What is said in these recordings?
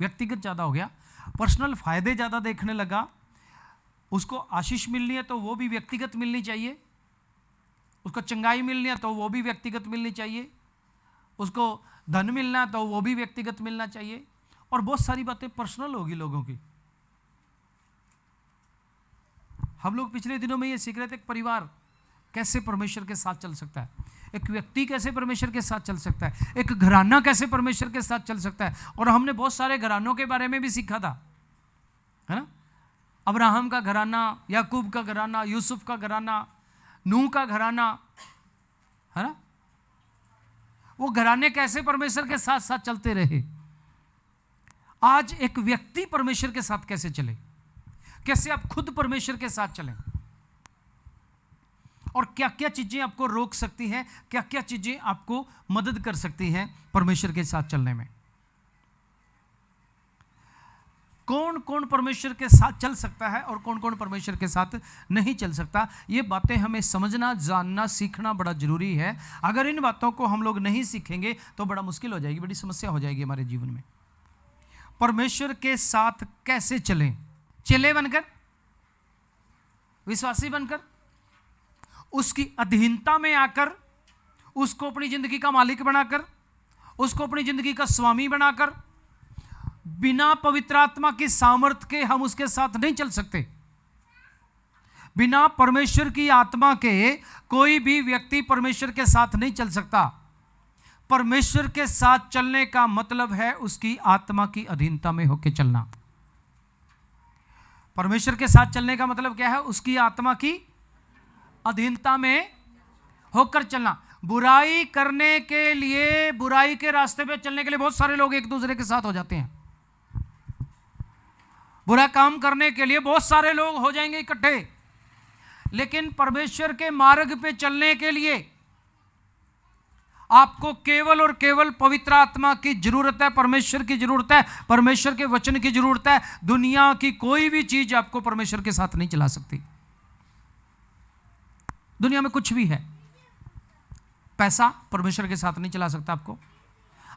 व्यक्तिगत ज़्यादा हो गया, पर्सनल फायदे ज़्यादा देखने लगा। उसको आशीष मिलनी है तो वो भी व्यक्तिगत मिलनी चाहिए, उसको चंगाई मिलनी है तो वो भी व्यक्तिगत मिलनी चाहिए, उसको धन मिलना है तो वो भी व्यक्तिगत मिलना चाहिए, और बहुत सारी बातें पर्सनल होगी लोगों की। हम लोग पिछले दिनों में ये सीख रहे थे एक परिवार कैसे परमेश्वर के साथ चल सकता है, एक व्यक्ति कैसे परमेश्वर के साथ चल सकता है, एक घराना कैसे परमेश्वर के साथ चल सकता है। और हमने बहुत सारे घरानों के बारे में भी सीखा था, है ना। अब्राहम का घराना, याकूब का घराना, यूसुफ का घराना, नूह का घराना, है ना। वो घराने कैसे परमेश्वर के साथ साथ चलते रहे। आज एक व्यक्ति परमेश्वर के साथ कैसे चले, कैसे आप खुद परमेश्वर के साथ चलें, और क्या क्या चीजें आपको रोक सकती हैं, क्या क्या चीजें आपको मदद कर सकती हैं परमेश्वर के साथ चलने में। कौन कौन परमेश्वर के साथ चल सकता है और कौन कौन परमेश्वर के साथ नहीं चल सकता, ये बातें हमें समझना, जानना, सीखना बड़ा जरूरी है। अगर इन बातों को हम लोग नहीं सीखेंगे तो बड़ा मुश्किल हो जाएगी, बड़ी समस्या हो जाएगी हमारे जीवन में। परमेश्वर के साथ कैसे चलें, चेले बनकर, विश्वासी बनकर, उसकी अधीनता में आकर, उसको अपनी जिंदगी का मालिक बनाकर, उसको अपनी जिंदगी का स्वामी बनाकर। बिना पवित्र आत्मा की सामर्थ के हम उसके साथ नहीं चल सकते। बिना परमेश्वर की आत्मा के कोई भी व्यक्ति परमेश्वर के साथ नहीं चल सकता। परमेश्वर के साथ चलने का मतलब है उसकी आत्मा की अधीनता में होकर चलना। परमेश्वर के साथ चलने का मतलब क्या है, उसकी आत्मा की अधीनता में होकर चलना। बुराई करने के लिए, बुराई के रास्ते पे चलने के लिए बहुत सारे लोग एक दूसरे के साथ हो जाते हैं। बुरा काम करने के लिए बहुत सारे लोग हो जाएंगे इकट्ठे, लेकिन परमेश्वर के मार्ग पे चलने के लिए आपको केवल और केवल पवित्र आत्मा की जरूरत है, परमेश्वर की जरूरत है, परमेश्वर के वचन की जरूरत है। दुनिया की कोई भी चीज आपको परमेश्वर के साथ नहीं चला सकती। दुनिया में कुछ भी है, पैसा परमेश्वर के साथ नहीं चला सकता आपको।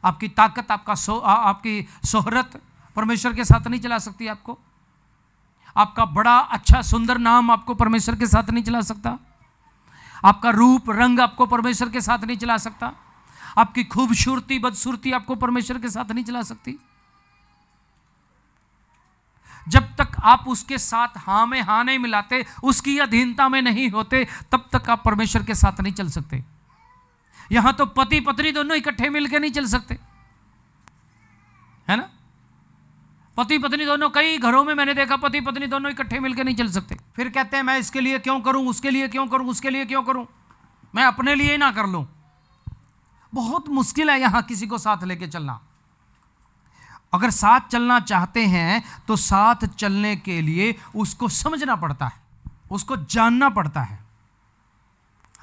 आपकी ताकत, आपकी शोहरत परमेश्वर के साथ नहीं चला सकती आपको। आपका बड़ा अच्छा सुंदर नाम आपको परमेश्वर के साथ नहीं चला सकता। आपका रूप रंग आपको परमेश्वर के साथ नहीं चला सकता। आपकी खूबसूरती बदसूरती आपको परमेश्वर के साथ नहीं चला सकती। जब तक आप उसके साथ हाँ में हाँ नहीं मिलाते, उसकी अधीनता में नहीं होते, तब तक आप परमेश्वर के साथ नहीं चल सकते। यहां तो पति पत्नी दोनों इकट्ठे मिलकर नहीं चल सकते, है ना। पति पत्नी दोनों, कई घरों में मैंने देखा पति पत्नी दोनों इकट्ठे मिलकर नहीं चल सकते। फिर कहते हैं मैं इसके लिए क्यों करूं, उसके लिए क्यों करूं, उसके लिए क्यों करूं, मैं अपने लिए ही ना कर लूं। बहुत मुश्किल है यहां किसी को साथ लेके चलना। अगर साथ चलना चाहते हैं तो साथ चलने के लिए उसको समझना पड़ता है, उसको जानना पड़ता है।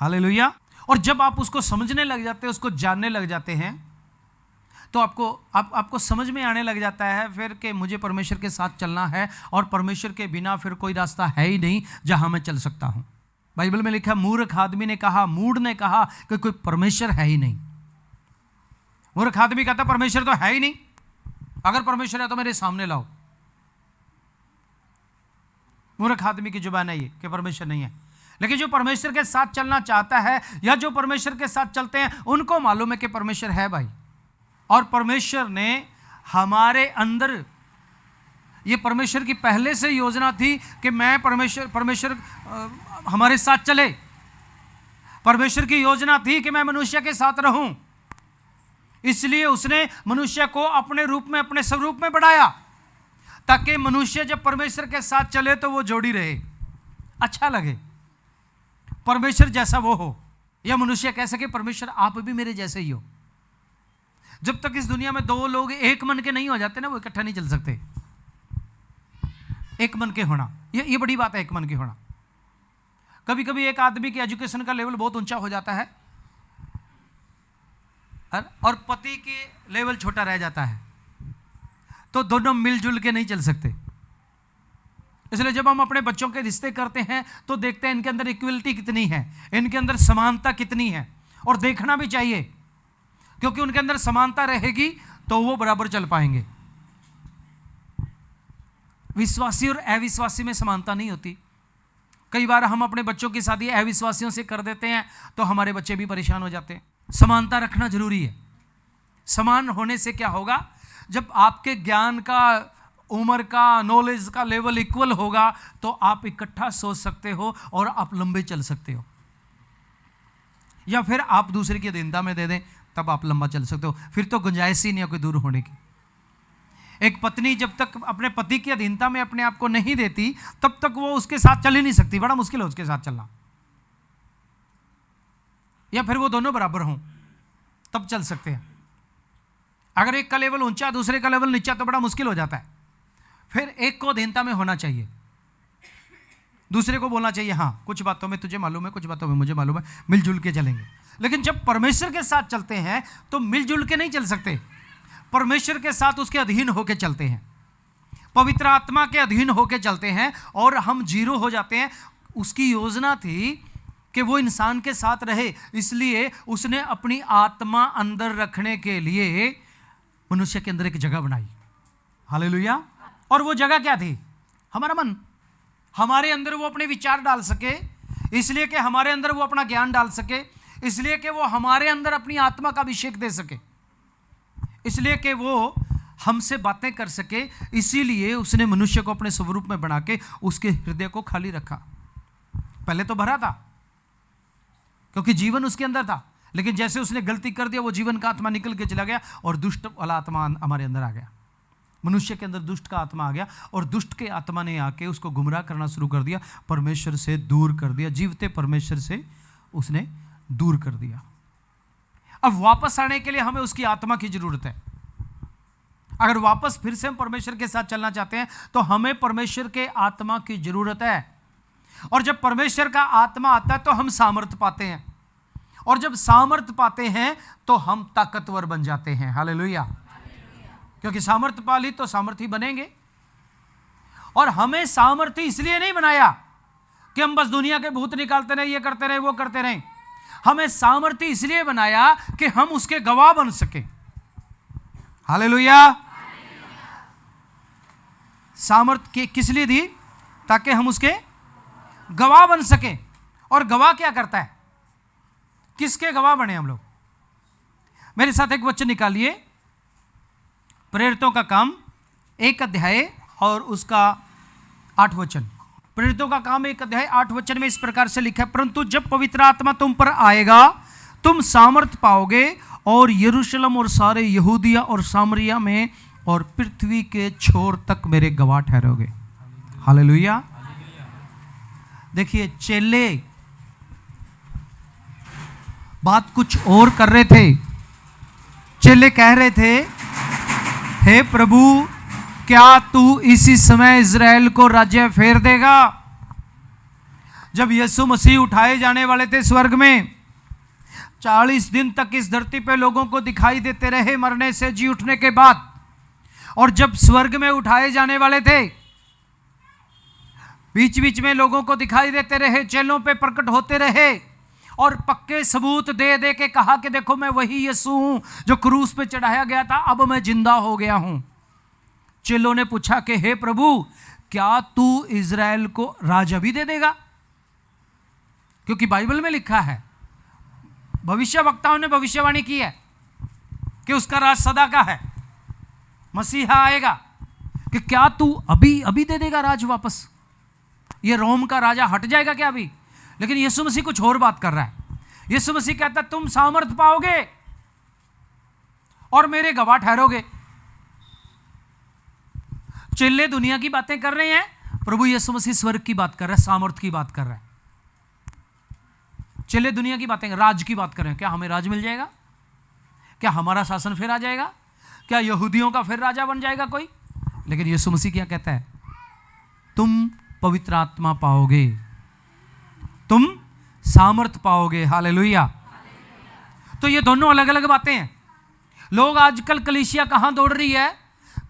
हालेलुया। और जब आप उसको समझने लग जाते हैं, उसको जानने लग जाते हैं, तो आपको समझ में आने लग जाता है फिर कि मुझे परमेश्वर के साथ चलना है, और परमेश्वर के बिना फिर कोई रास्ता है ही नहीं जहां मैं चल सकता हूं। बाइबल में लिखा, मूर्ख आदमी ने कहा, मूढ़ ने कहा कि कोई परमेश्वर है ही नहीं। मूर्ख आदमी कहता परमेश्वर तो है ही नहीं, अगर परमेश्वर है तो मेरे सामने लाओ। मूर्ख आदमी की जुबान है ये कि परमेश्वर नहीं है। लेकिन जो परमेश्वर के साथ चलना चाहता है या जो परमेश्वर के साथ चलते हैं, उनको मालूम है कि परमेश्वर है भाई। और परमेश्वर ने हमारे अंदर, ये परमेश्वर की पहले से योजना थी कि मैं परमेश्वर हमारे साथ चले। परमेश्वर की योजना थी कि मैं मनुष्य के साथ रहूं, इसलिए उसने मनुष्य को अपने रूप में, अपने स्वरूप में बढ़ाया, ताकि मनुष्य जब परमेश्वर के साथ चले तो वो जोड़ी रहे, अच्छा लगे, परमेश्वर जैसा वो हो, या मनुष्य कह सके परमेश्वर आप भी मेरे जैसे ही हो। जब तक इस दुनिया में दो लोग एक मन के नहीं हो जाते ना, वो इकट्ठा नहीं चल सकते। एक मन के होना, ये बड़ी बात है, एक मन के होना। कभी कभी एक आदमी की एजुकेशन का लेवल बहुत ऊंचा हो जाता है और पति के लेवल छोटा रह जाता है, तो दोनों मिलजुल के नहीं चल सकते। इसलिए जब हम अपने बच्चों के रिश्ते करते हैं तो देखते हैं इनके अंदर इक्वलिटी कितनी है, इनके अंदर समानता कितनी है, और देखना भी चाहिए, क्योंकि उनके अंदर समानता रहेगी तो वो बराबर चल पाएंगे। विश्वासी और अविश्वासी में समानता नहीं होती। कई बार हम अपने बच्चों की शादी अविश्वासियों से कर देते हैं तो हमारे बच्चे भी परेशान हो जाते हैं। समानता रखना जरूरी है। समान होने से क्या होगा, जब आपके ज्ञान का, उम्र का, नॉलेज का लेवल इक्वल होगा तो आप इकट्ठा सोच सकते हो और आप लंबे चल सकते हो। या फिर आप दूसरे की अधीनता में दे दें तब आप लंबा चल सकते हो, फिर तो गुंजाइश ही नहीं है कोई दूर होने की। एक पत्नी जब तक अपने पति की अधीनता में अपने आप को नहीं देती तब तक वो उसके साथ चल ही नहीं सकती। बड़ा मुश्किल है उसके साथ चलना। या फिर वो दोनों बराबर हों तब चल सकते हैं। अगर एक का लेवल ऊंचा दूसरे का लेवल नीचा तो बड़ा मुश्किल हो जाता है। फिर एक को अधीनता में होना चाहिए, दूसरे को बोलना चाहिए हाँ कुछ बातों में तुझे मालूम है, कुछ बातों में मुझे मालूम है, मिलजुल के चलेंगे। लेकिन जब परमेश्वर के साथ चलते हैं तो मिलजुल के नहीं चल सकते, परमेश्वर के साथ उसके अधीन होके चलते हैं, पवित्र आत्मा के अधीन होके चलते हैं और हम जीरो हो जाते हैं। उसकी योजना थी कि वो इंसान के साथ रहे, इसलिए उसने अपनी आत्मा अंदर रखने के लिए मनुष्य के अंदर एक जगह बनाई। हालेलुया। और वो जगह क्या थी? हमारा मन। हमारे अंदर वो अपने विचार डाल सके, इसलिए कि हमारे अंदर वो अपना ज्ञान डाल सके, इसलिए कि वो हमारे अंदर अपनी आत्मा का अभिषेक दे सके, इसलिए कि वो हमसे बातें कर सके। इसीलिए उसने मनुष्य को अपने स्वरूप में बना के उसके हृदय को खाली रखा। पहले तो भरा था क्योंकि जीवन उसके अंदर था, लेकिन जैसे उसने गलती कर दिया वो जीवन का आत्मा निकल के चला गया और दुष्ट वाला आत्मा हमारे अंदर आ गया। मनुष्य के अंदर दुष्ट का आत्मा आ गया और दुष्ट के आत्मा ने आके उसको गुमराह करना शुरू कर दिया, परमेश्वर से दूर कर दिया, जीवते परमेश्वर से उसने दूर कर दिया। अब वापस आने के लिए हमें उसकी आत्मा की जरूरत है। अगर वापस फिर से हम परमेश्वर के साथ चलना चाहते हैं तो हमें परमेश्वर के आत्मा की जरूरत है। और जब परमेश्वर का आत्मा आता है तो हम सामर्थ पाते हैं, और जब सामर्थ पाते हैं तो हम ताकतवर बन जाते हैं। हालेलुया। क्योंकि सामर्थ पा ली तो सामर्थी बनेंगे। और हमें सामर्थी इसलिए नहीं बनाया कि हम बस दुनिया के भूत निकालते रहे, ये करते रहे, वो करते रहे। हमें सामर्थी इसलिए बनाया कि हम उसके गवाह बन सके। हालेलुया। सामर्थ किस लिए दी? ताकि हम उसके गवाह बन सके। और गवाह क्या करता है? किसके गवाह बने हम लोग? मेरे साथ एक वचन निकालिए, प्रेरितों का काम 1 अध्याय और उसका 8 वचन। प्रेरितों का काम 1 अध्याय 8 वचन में इस प्रकार से लिखा है, परंतु जब पवित्र आत्मा तुम पर आएगा तुम सामर्थ पाओगे और यरूशलेम और सारे यहूदिया और सामरिया में और पृथ्वी के छोर तक मेरे गवाह ठहरोगे। हालेलुया। देखिए, चेले बात कुछ और कर रहे थे। चेले कह रहे थे, हे प्रभु, क्या तू इसी समय इज़राइल को राज्य फेर देगा? जब यीशु मसीह उठाए जाने वाले थे स्वर्ग में, 40 दिन तक इस धरती पे लोगों को दिखाई देते रहे मरने से जी उठने के बाद। और जब स्वर्ग में उठाए जाने वाले थे, बीच बीच में लोगों को दिखाई देते रहे, चेलों पे प्रकट होते रहे और पक्के सबूत दे दे के कहा कि देखो मैं वही यीशु हूं जो क्रूस पे चढ़ाया गया था, अब मैं जिंदा हो गया हूं। चेलों ने पूछा कि हे प्रभु, क्या तू इज़राइल को राज अभी दे देगा? क्योंकि बाइबल में लिखा है, भविष्यवक्ताओं ने भविष्यवाणी की है कि उसका राज सदा का है, मसीहा आएगा, कि क्या तू अभी अभी दे देगा राज वापस? ये रोम का राजा हट जाएगा क्या अभी? लेकिन यीशु मसीह कुछ और बात कर रहा है। यीशु मसीह कहता है तुम सामर्थ पाओगे और मेरे गवाह ठहरोगे। चेले दुनिया की बातें कर रहे हैं, प्रभु यीशु मसीह स्वर्ग की बात कर रहा है, सामर्थ की बात कर रहा है। चेले दुनिया की बातें, राज की बात कर रहे हैं। क्या हमें राज मिल जाएगा? क्या हमारा शासन फिर आ जाएगा? क्या यहूदियों का फिर राजा बन जाएगा कोई? लेकिन यीशु मसीह क्या कहता है? तुम पवित्र आत्मा पाओगे, तुम सामर्थ पाओगे। हालेलुया। तो ये दोनों अलग अलग बातें हैं। लोग आजकल कलीसिया कहां दौड़ रही है?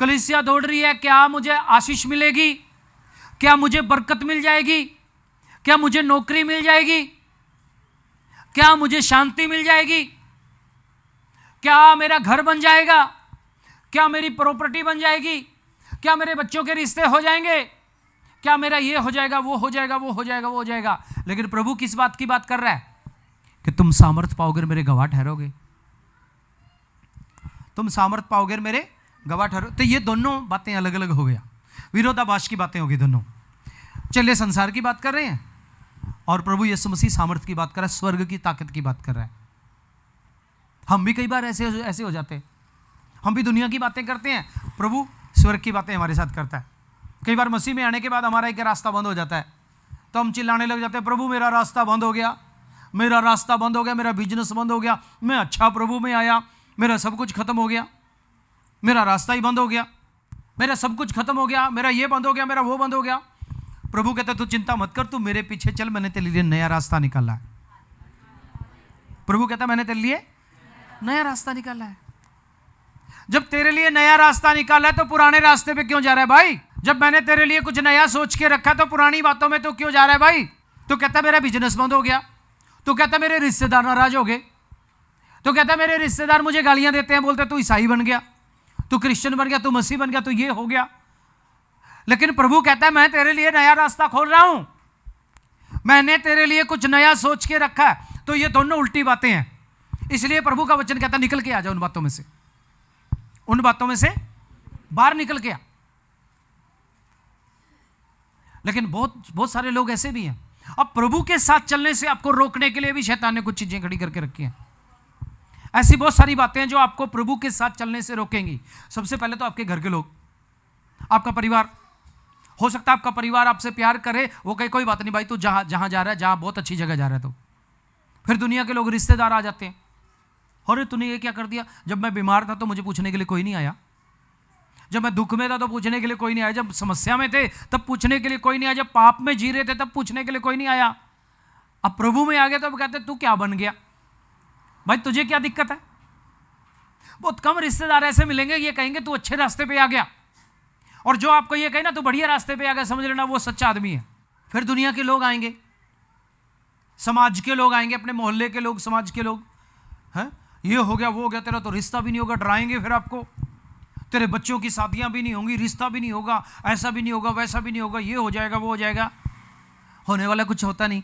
कलीसिया दौड़ रही है, क्या मुझे आशीष मिलेगी? क्या मुझे बरकत मिल जाएगी? क्या मुझे नौकरी मिल जाएगी? क्या मुझे शांति मिल जाएगी? क्या मेरा घर बन जाएगा? क्या मेरी प्रॉपर्टी बन जाएगी? क्या मेरे बच्चों के रिश्ते हो जाएंगे, क्या मेरा ये हो जाएगा, वो हो जाएगा, वो हो जाएगा, वो हो जाएगा। लेकिन प्रभु किस बात की बात कर रहा है कि तुम सामर्थ पाओगे, मेरे गवाह ठहरोगे, तुम सामर्थ पाओगे, मेरे गवाह ठहरो। तो ये दोनों बातें अलग अलग हो गया, विरोधाभास की बातें होगी दोनों। चलिए संसार की बात कर रहे हैं और प्रभु यीशु मसीह सामर्थ की बात कर रहा है, स्वर्ग की ताकत की बात कर रहा है। हम भी कई बार ऐसे हो जाते हैं, हम भी दुनिया की बातें करते हैं, प्रभु स्वर्ग की बातें हमारे साथ करता है। कई बार मसीह में आने के बाद हमारा एक रास्ता बंद हो जाता है तो हम चिल्लाने लग जाते हैं, प्रभु मेरा रास्ता बंद हो गया, मेरा रास्ता बंद हो गया, मेरा बिजनेस बंद हो गया, मैं अच्छा प्रभु में आया, मेरा सब कुछ खत्म हो गया, मेरा रास्ता ही बंद हो गया, मेरा सब कुछ खत्म हो गया, मेरा ये बंद हो गया, मेरा वो बंद हो गया। प्रभु कहता तू चिंता मत कर, तू मेरे पीछे चल, मैंने तेरे लिए नया रास्ता निकाला है। प्रभु कहता मैंने तेरे लिए नया रास्ता निकाला है। जब तेरे लिए नया रास्ता निकाला है तो पुराने रास्ते पे क्यों जा रहा है भाई? जब मैंने तेरे लिए कुछ नया सोच के रखा तो पुरानी बातों में तो क्यों जा रहा है भाई? तो कहता मेरा बिजनेस बंद हो गया, तो कहता मेरे रिश्तेदार नाराज हो गए, तो कहता मेरे रिश्तेदार मुझे गालियां देते हैं, बोलते तू ईसाई बन गया, तू क्रिश्चियन बन गया, तू मसीह बन गया, तो ये हो गया। लेकिन प्रभु कहता है मैं तेरे लिए नया रास्ता खोल रहा हूं, मैंने तेरे लिए कुछ नया सोच के रखा है। तो ये दोनों उल्टी बातें हैं, इसलिए प्रभु का वचन कहता निकल के आ जा उन बातों में से, उन बातों में से बाहर निकल के आ। लेकिन बहुत सारे लोग ऐसे भी हैं, अब प्रभु के साथ चलने से आपको रोकने के लिए भी शैतान ने कुछ चीजें खड़ी करके रखी हैं। ऐसी बहुत सारी बातें हैं जो आपको प्रभु के साथ चलने से रोकेंगी। सबसे पहले तो आपके घर के लोग, आपका परिवार। हो सकता है आपका परिवार आपसे प्यार करे, वो कहे कोई बात नहीं भाई, तू जहां जा रहा है, जहां बहुत अच्छी जगह जा रहा है। तो फिर दुनिया के लोग, रिश्तेदार आ जाते हैं, अरे तूने ये क्या कर दिया, जब मैं बीमार था तो मुझे पूछने के लिए कोई नहीं आया, जब मैं दुख में था तो पूछने के लिए कोई नहीं आया, जब समस्या में थे तब पूछने के लिए कोई नहीं आया, जब पाप में जी रहे थे तब पूछने के लिए कोई नहीं आया। अब प्रभु में आ गया तो अब कहते तू क्या बन गया भाई, तुझे क्या दिक्कत है। बहुत कम रिश्तेदार ऐसे मिलेंगे ये कहेंगे तू अच्छे रास्ते पे आ गया, और जो आपको ये कहे ना तू बढ़िया रास्ते पे आ गया, समझ लेना वो सच्चा आदमी है। फिर दुनिया के लोग आएंगे, समाज के लोग आएंगे, अपने मोहल्ले के लोग, समाज के लोग, हैं ये हो गया, वो हो गया, तेरा तो रिश्ता भी नहीं होगा, डराएंगे फिर आपको, तेरे बच्चों की शादियां भी नहीं होंगी, रिश्ता भी नहीं होगा, ऐसा भी नहीं होगा, वैसा भी नहीं होगा, ये हो जाएगा, वो हो जाएगा। होने वाला कुछ होता नहीं,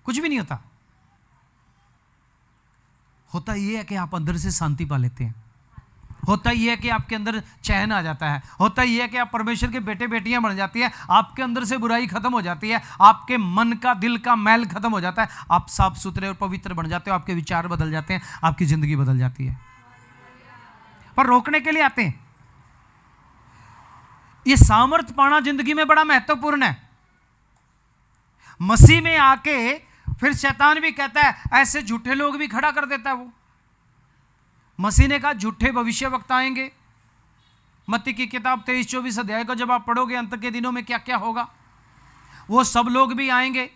कुछ भी नहीं होता। होता ये है कि आप अंदर से शांति पा लेते हैं, होता ये है कि आपके अंदर चैन आ जाता है, होता ये है कि आप परमेश्वर के बेटे बेटियां बन जाती है, आपके अंदर से बुराई खत्म हो जाती है, आपके मन का, दिल का मैल खत्म हो जाता है, आप साफ सुथरे और पवित्र बन जाते हो, आपके विचार बदल जाते हैं, आपकी जिंदगी बदल जाती है। पर रोकने के लिए आते हैं। ये सामर्थ पाना जिंदगी में बड़ा महत्वपूर्ण है। मसीह में आके फिर शैतान भी कहता है, ऐसे झूठे लोग भी खड़ा कर देता है वो। मसीह ने कहा झूठे भविष्यवक्ता आएंगे। मत्ती की किताब 23-24 अध्याय को जब आप पढ़ोगे, अंत के दिनों में क्या क्या होगा, वो सब लोग भी आएंगे,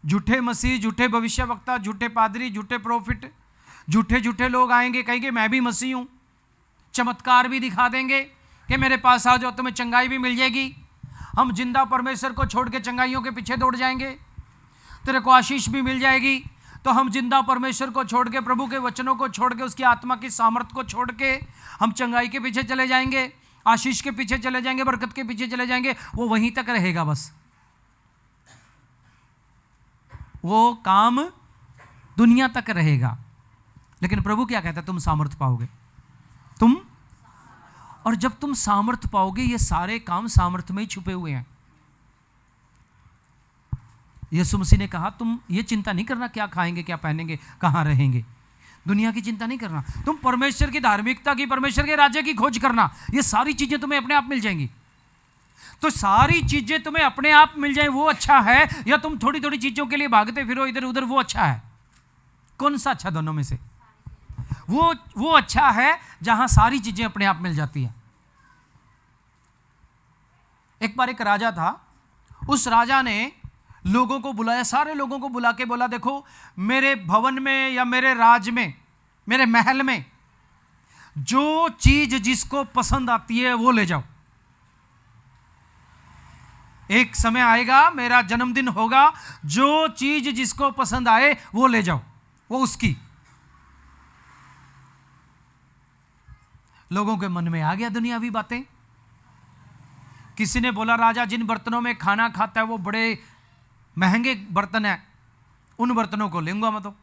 झूठे मसीह, झूठे भविष्यवक्ता, झूठे पादरी, झूठे प्रोफिट, झूठे झूठे लोग आएंगे, कहेंगे मैं भी मसीह हूं, चमत्कार भी दिखा देंगे कि मेरे पास आ जाओ तुम्हें चंगाई भी मिल जाएगी। हम जिंदा परमेश्वर को छोड़ के चंगाइयों के पीछे दौड़ जाएंगे, तेरे को आशीष भी मिल जाएगी। तो हम जिंदा परमेश्वर को छोड़ के, प्रभु के वचनों को छोड़ के, उसकी आत्मा की सामर्थ को छोड़ के हम चंगाई के पीछे चले जाएंगे, आशीष के पीछे चले जाएंगे, बरकत के पीछे चले जाएंगे। वो वहीं तक रहेगा, बस वो काम दुनिया तक रहेगा। लेकिन प्रभु क्या कहता है, तुम सामर्थ पाओगे, तुम, और जब तुम सामर्थ पाओगे, ये सारे काम सामर्थ में ही छुपे हुए हैं। यीशु मसीह ने कहा तुम ये चिंता नहीं करना क्या खाएंगे, क्या पहनेंगे, कहाँ रहेंगे, दुनिया की चिंता नहीं करना, तुम परमेश्वर की धार्मिकता की, परमेश्वर के राज्य की खोज करना, ये सारी चीजें तुम्हें अपने आप मिल जाएंगी। तो सारी चीजें तुम्हें अपने आप मिल जाए वो अच्छा है, या तुम थोड़ी थोड़ी चीजों के लिए भागते फिरो इधर उधर, वो अच्छा है? कौन सा अच्छा दोनों में से? वो अच्छा है जहां सारी चीजें अपने आप मिल जाती है। एक बार एक राजा था, उस राजा ने लोगों को बुलाया, सारे लोगों को बुला के बोला देखो मेरे भवन में या मेरे राज में, मेरे महल में जो चीज जिसको पसंद आती है वो ले जाओ। एक समय आएगा, मेरा जन्मदिन होगा, जो चीज जिसको पसंद आए वो ले जाओ, वो उसकी। लोगों के मन में आ गया दुनियावी बातें। किसी ने बोला राजा जिन बर्तनों में खाना खाता है वो बड़े महंगे बर्तन है, उन बर्तनों को लूंगा मैं तो।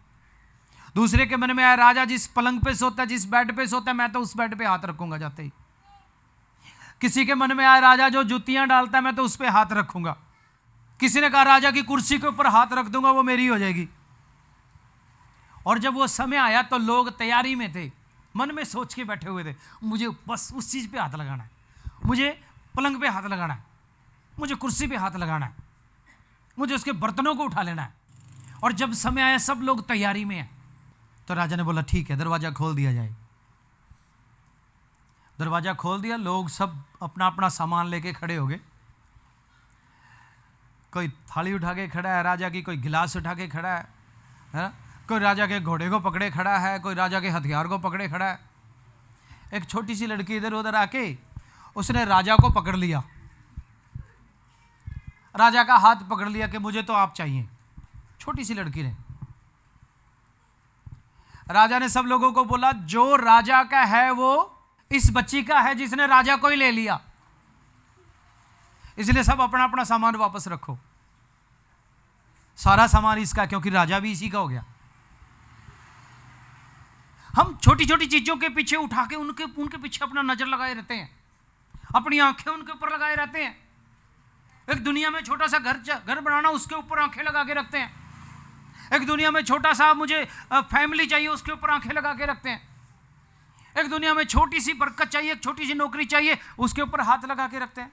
दूसरे के मन में आया राजा जिस पलंग पे सोता है, जिस बेड पे सोता है, मैं तो उस बेड पे हाथ रखूंगा जाते ही। किसी के मन में आया राजा जो जुतियां डालता है मैं तो उस पे हाथ रखूंगा। किसी ने कहा राजा की कुर्सी के ऊपर हाथ रख दूंगा, वो मेरी हो जाएगी। और जब वो समय आया तो लोग तैयारी में थे, मन में सोच के बैठे हुए थे, मुझे बस उस चीज पे हाथ लगाना है, मुझे पलंग पे हाथ लगाना है, मुझे कुर्सी पे हाथ लगाना है, मुझे उसके बर्तनों को उठा लेना है। और जब समय आया सब लोग तैयारी में हैं, तो राजा ने बोला ठीक है दरवाजा खोल दिया जाए। दरवाजा खोल दिया, लोग सब अपना अपना सामान लेके खड़े हो गए। कोई थाली उठा के खड़ा है राजा की, कोई गिलास उठा के खड़ा है ना? कोई राजा के घोड़े को पकड़े खड़ा है, कोई राजा के हथियार को पकड़े खड़ा है। एक छोटी सी लड़की इधर उधर आके उसने राजा को पकड़ लिया, राजा का हाथ पकड़ लिया कि मुझे तो आप चाहिए। छोटी सी लड़की ने। राजा ने सब लोगों को बोला जो राजा का है वो इस बच्ची का है जिसने राजा को ही ले लिया, इसलिए सब अपना अपना सामान वापस रखो। सारा सामान इसका, क्योंकि राजा भी इसी का हो गया। हम छोटी छोटी चीजों के पीछे उठा के उनके पीछे अपना नजर लगाए रहते हैं, अपनी आंखें उनके ऊपर लगाए रहते हैं। एक दुनिया में छोटा सा घर बनाना, उसके ऊपर आंखें लगा के रखते हैं। एक दुनिया में छोटा सा मुझे फैमिली चाहिए, उसके ऊपर आंखें लगा के रखते हैं। एक दुनिया में छोटी सी बरकत चाहिए, एक छोटी सी नौकरी चाहिए, उसके ऊपर हाथ लगा के रखते हैं।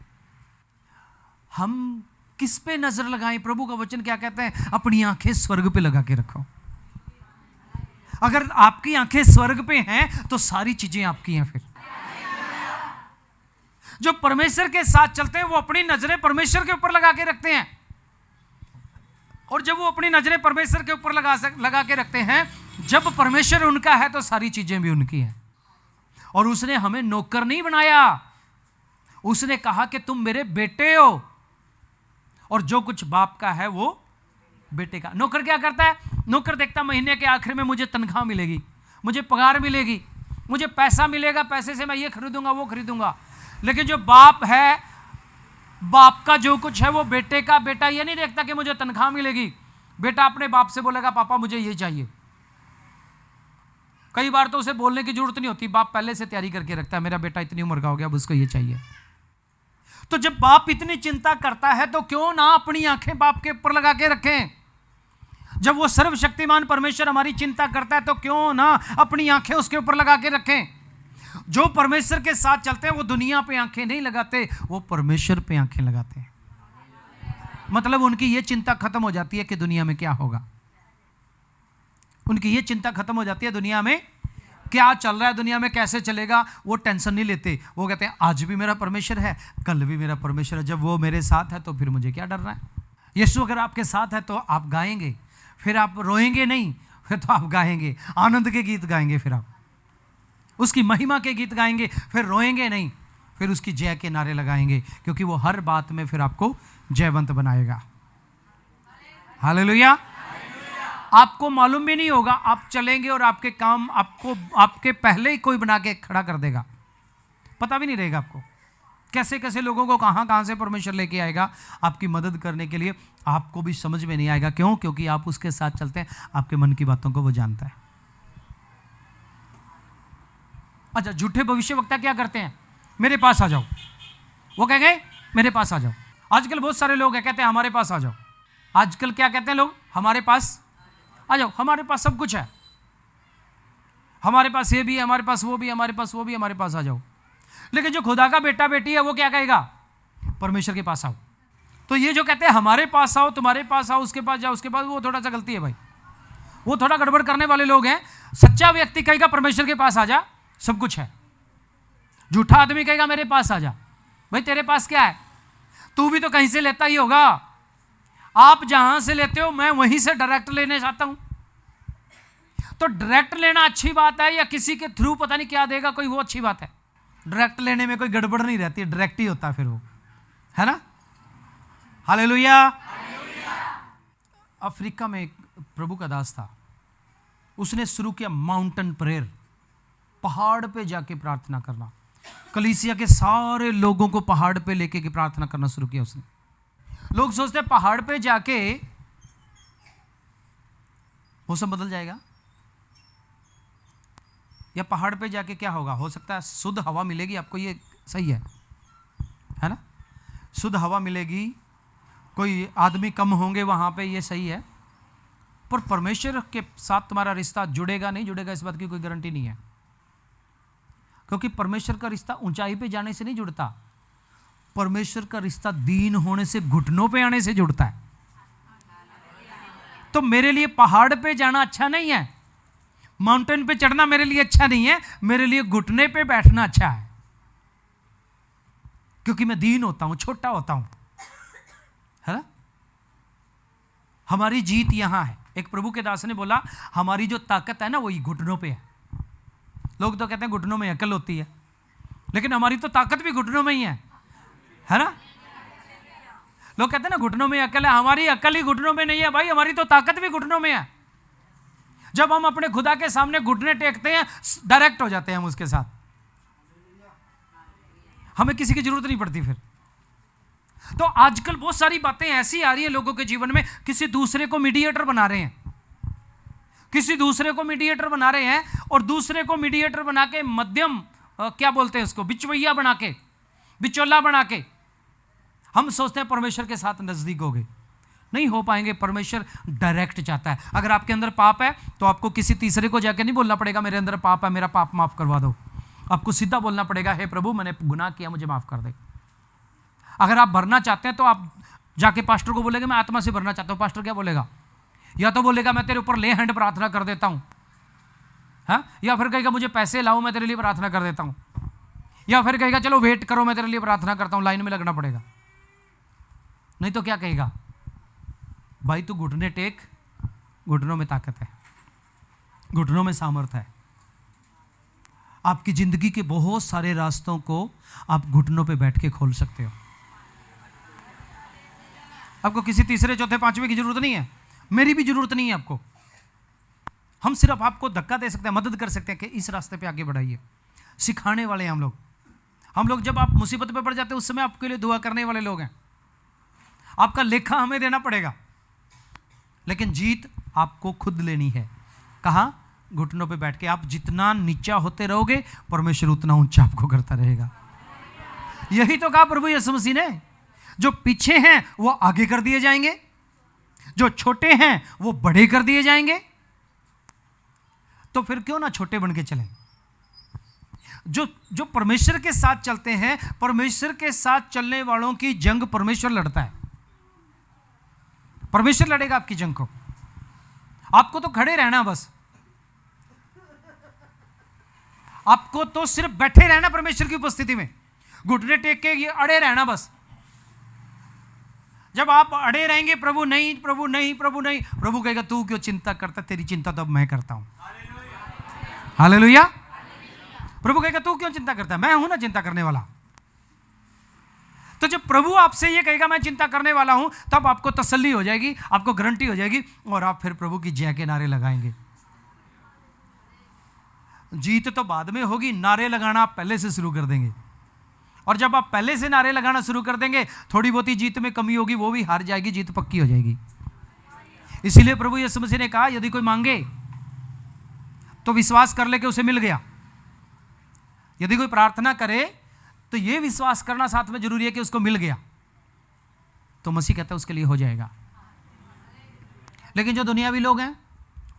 हम किस पे नजर लगाएं? प्रभु का वचन क्या कहते हैं? अपनी आंखें स्वर्ग पे लगा के रखो। अगर आपकी आंखें स्वर्ग पे हैं तो सारी चीजें आपकी हैं। फिर जो परमेश्वर के साथ चलते हैं वो अपनी नजरें परमेश्वर के ऊपर लगा के रखते हैं। और जब वो अपनी नजरें परमेश्वर के ऊपर लगा के रखते हैं, जब परमेश्वर उनका है तो सारी चीजें भी उनकी हैं। और उसने हमें नौकर नहीं बनाया, उसने कहा कि तुम मेरे बेटे हो, और जो कुछ बाप का है वो बेटे का। नौकर क्या करता है? नौकर देखता महीने के आखिर में मुझे तनख्वाह मिलेगी, मुझे पगार मिलेगी, मुझे पैसा मिलेगा, पैसे से मैं ये खरीदूंगा वो खरीदूंगा। लेकिन जो बाप है, बाप का जो कुछ है वो बेटे का। बेटा ये नहीं देखता कि मुझे तनख्वाह मिलेगी, बेटा अपने बाप से बोलेगा पापा मुझे ये चाहिए। कई बार तो उसे बोलने की जरूरत नहीं होती, बाप पहले से तैयारी करके रखता है, मेरा बेटा इतनी उम्र का हो गया अब उसको ये चाहिए। तो जब बाप इतनी चिंता करता है तो क्यों ना अपनी आंखें बाप के ऊपर लगा के रखें। जब वो सर्वशक्तिमान परमेश्वर हमारी चिंता करता है तो क्यों ना अपनी आंखें उसके ऊपर लगा के रखें। जो परमेश्वर के साथ चलते हैं वो दुनिया पे आंखें नहीं लगाते, वो परमेश्वर पे आंखें लगाते हैं। मतलब उनकी ये चिंता खत्म हो जाती है कि दुनिया में क्या होगा, उनकी ये चिंता खत्म हो जाती है दुनिया में क्या चल रहा है, दुनिया में कैसे चलेगा, वो टेंशन नहीं लेते। वो कहते हैं आज भी मेरा परमेश्वर है, कल भी मेरा परमेश्वर है, जब वो मेरे साथ है तो फिर मुझे क्या डरना है। यीशु अगर आपके साथ है तो आप गाएंगे, फिर आप रोएंगे नहीं, फिर तो आप गाएंगे, आनंद के गीत गाएंगे, फिर आप उसकी महिमा के गीत गाएंगे, फिर रोएंगे नहीं, फिर उसकी जय के नारे लगाएंगे, क्योंकि वो हर बात में फिर आपको जयवंत बनाएगा। हालेलुया। आपको मालूम भी नहीं होगा, आप चलेंगे और आपके काम आपको आपके पहले ही कोई बना के खड़ा कर देगा, पता भी नहीं रहेगा आपको। कैसे कैसे लोगों को कहाँ कहाँ से परमेश्वर लेके आएगा आपकी मदद करने के लिए, आपको भी समझ में नहीं आएगा। क्यों? क्योंकि आप उसके साथ चलते हैं, आपके मन की बातों को वो जानता है। अच्छा, झूठे भविष्यवक्ता क्या करते हैं? मेरे पास आ जाओ, वो कह गए मेरे पास आ जाओ। आजकल बहुत सारे लोग हैं कहते हैं हमारे पास आ जाओ। आजकल क्या कहते हैं लोग? हमारे पास आ जाओ, हमारे पास सब कुछ है, हमारे पास ये भी है, हमारे पास वो भी, हमारे पास वो भी, हमारे पास आ जाओ। लेकिन जो खुदा का बेटा बेटी है वो क्या कहेगा? परमेश्वर के पास आओ। तो ये जो कहते हैं हमारे पास आओ, तुम्हारे पास आओ, उसके पास जाओ, उसके पास, वो थोड़ा सा गलती है भाई, वो थोड़ा गड़बड़ करने वाले लोग हैं। सच्चा व्यक्ति कहेगा परमेश्वर के पास आ जा, सब कुछ है। झूठा आदमी कहेगा मेरे पास आ जा। भाई तेरे पास क्या है? तू भी तो कहीं से लेता ही होगा। आप जहां से लेते हो मैं वहीं से डायरेक्ट लेने चाहता हूं। तो डायरेक्ट लेना अच्छी बात है या किसी के थ्रू पता नहीं क्या देगा कोई, वो अच्छी बात है। डायरेक्ट लेने में कोई गड़बड़ नहीं रहती, डायरेक्ट ही होता है फिर वो, है ना। हालेलुया। अफ्रीका में एक प्रभु का दास था, उसने शुरू किया माउंटेन प्रेयर, पहाड़ पे जाके प्रार्थना करना। कलीसिया के सारे लोगों को पहाड़ पे लेके के प्रार्थना करना शुरू किया उसने। लोग सोचते हैं पहाड़ पे जाके मौसम बदल जाएगा, या पहाड़ पे जाके क्या होगा, हो सकता है शुद्ध हवा मिलेगी आपको, ये सही है ना, शुद्ध हवा मिलेगी, कोई आदमी कम होंगे वहां पे, ये सही है। पर परमेश्वर के साथ तुम्हारा रिश्ता जुड़ेगा नहीं जुड़ेगा इस बात की कोई गारंटी नहीं है, क्योंकि परमेश्वर का रिश्ता ऊंचाई पे जाने से नहीं जुड़ता। परमेश्वर का रिश्ता दीन होने से, घुटनों पे आने से जुड़ता है। तो मेरे लिए पहाड़ पे जाना अच्छा नहीं है, माउंटेन पे चढ़ना मेरे लिए अच्छा नहीं है, मेरे लिए घुटने पे बैठना अच्छा है, क्योंकि मैं दीन होता हूं, छोटा होता हूं, है ना। हमारी जीत यहां है। एक प्रभु के दास ने बोला हमारी जो ताकत है ना वही घुटनों पे है। लोग तो कहते हैं घुटनों में अकल होती है, लेकिन हमारी तो ताकत भी घुटनों में ही है ना। लोग कहते हैं ना घुटनों में अकल है, हमारी अकल ही घुटनों में नहीं है भाई, हमारी तो ताकत भी घुटनों में है। जब हम अपने खुदा के सामने घुटने टेकते हैं, डायरेक्ट हो जाते हैं हम उसके साथ, हमें किसी की जरूरत नहीं पड़ती फिर। तो आजकल बहुत सारी बातें ऐसी आ रही है लोगों के जीवन में, किसी दूसरे को मीडिएटर बना रहे हैं, किसी दूसरे को मीडिएटर बना रहे हैं, और दूसरे को मीडिएटर बना के मध्यम क्या बोलते हैं उसको, बिचवैया बना के, बिचौला बना के हम सोचते हैं परमेश्वर के साथ नजदीक हो गए। नहीं हो पाएंगे। परमेश्वर डायरेक्ट चाहता है। अगर आपके अंदर पाप है तो आपको किसी तीसरे को जाके नहीं बोलना पड़ेगा मेरे अंदर पाप है, मेरा पाप माफ करवा दो। आपको सीधा बोलना पड़ेगा, हे प्रभु मैंने गुनाह किया, मुझे माफ कर दे। अगर आप भरना चाहते हैं तो आप जाके पास्टर को बोलेंगे मैं आत्मा से भरना चाहता हूं। पास्टर क्या बोलेगा? या तो बोलेगा मैं तेरे ऊपर ले हैंड प्रार्थना कर देता हूं, हाँ, या फिर कहेगा मुझे पैसे लाओ मैं तेरे लिए प्रार्थना कर देता हूं, या फिर कहेगा चलो वेट करो मैं तेरे लिए प्रार्थना करता हूं, लाइन में लगना पड़ेगा। नहीं तो क्या कहेगा? भाई तू घुटने टेक, घुटनों में ताकत है, घुटनों में सामर्थ है। आपकी जिंदगी के बहुत सारे रास्तों को आप घुटनों पे बैठ के खोल सकते हो। आपको किसी तीसरे चौथे पांचवे की जरूरत नहीं है, मेरी भी जरूरत नहीं है आपको। हम सिर्फ आपको धक्का दे सकते हैं, मदद कर सकते हैं कि इस रास्ते पे आगे बढ़ाइए। सिखाने वाले हैं हम लोग जब आप मुसीबत पे पड़ जाते हैं उस समय आपके लिए दुआ करने वाले लोग हैं। आपका लेखा हमें देना पड़ेगा, लेकिन जीत आपको खुद लेनी है। कहां? घुटनों पे बैठ के। आप जितना नीचा होते रहोगे परमेश्वर उतना ऊंचा आपको करता रहेगा। यही तो कहा प्रभु यीशु मसीह ने, जो पीछे हैं वो आगे कर दिए जाएंगे, जो छोटे हैं वो बड़े कर दिए जाएंगे। तो फिर क्यों ना छोटे बन के चलें। जो परमेश्वर के साथ चलते हैं, परमेश्वर के साथ चलने वालों की जंग परमेश्वर लड़ता है। परमेश्वर लड़ेगा आपकी जंग को। आपको तो खड़े रहना, बस आपको तो सिर्फ बैठे रहना परमेश्वर की उपस्थिति में, घुटने टेक के ये अड़े रहना बस। जब आप अड़े रहेंगे, प्रभु नहीं प्रभु नहीं प्रभु नहीं, प्रभु कहेगा तू क्यों चिंता करता, तेरी चिंता तो अब मैं करता हूं। हालेलुया। प्रभु कहेगा तू क्यों चिंता करता है, मैं हूं ना चिंता करने वाला। तो जब प्रभु आपसे ये कहेगा मैं चिंता करने वाला हूं, तब आपको तसल्ली हो जाएगी, आपको गारंटी हो जाएगी, और आप फिर प्रभु की जय के नारे लगाएंगे। जीत तो बाद में होगी, नारे लगाना आप पहले से शुरू कर देंगे। और जब आप पहले से नारे लगाना शुरू कर देंगे, थोड़ी बहुत ही जीत में कमी होगी, वो भी हार जाएगी, जीत पक्की हो जाएगी। इसीलिए प्रभु यीशु मसीह ने कहा यदि कोई मांगे तो विश्वास कर ले कि उसे मिल गया। यदि कोई प्रार्थना करे तो यह विश्वास करना साथ में जरूरी है कि उसको मिल गया। तो मसीह कहता है उसके लिए हो जाएगा। लेकिन जो दुनियावी लोग हैं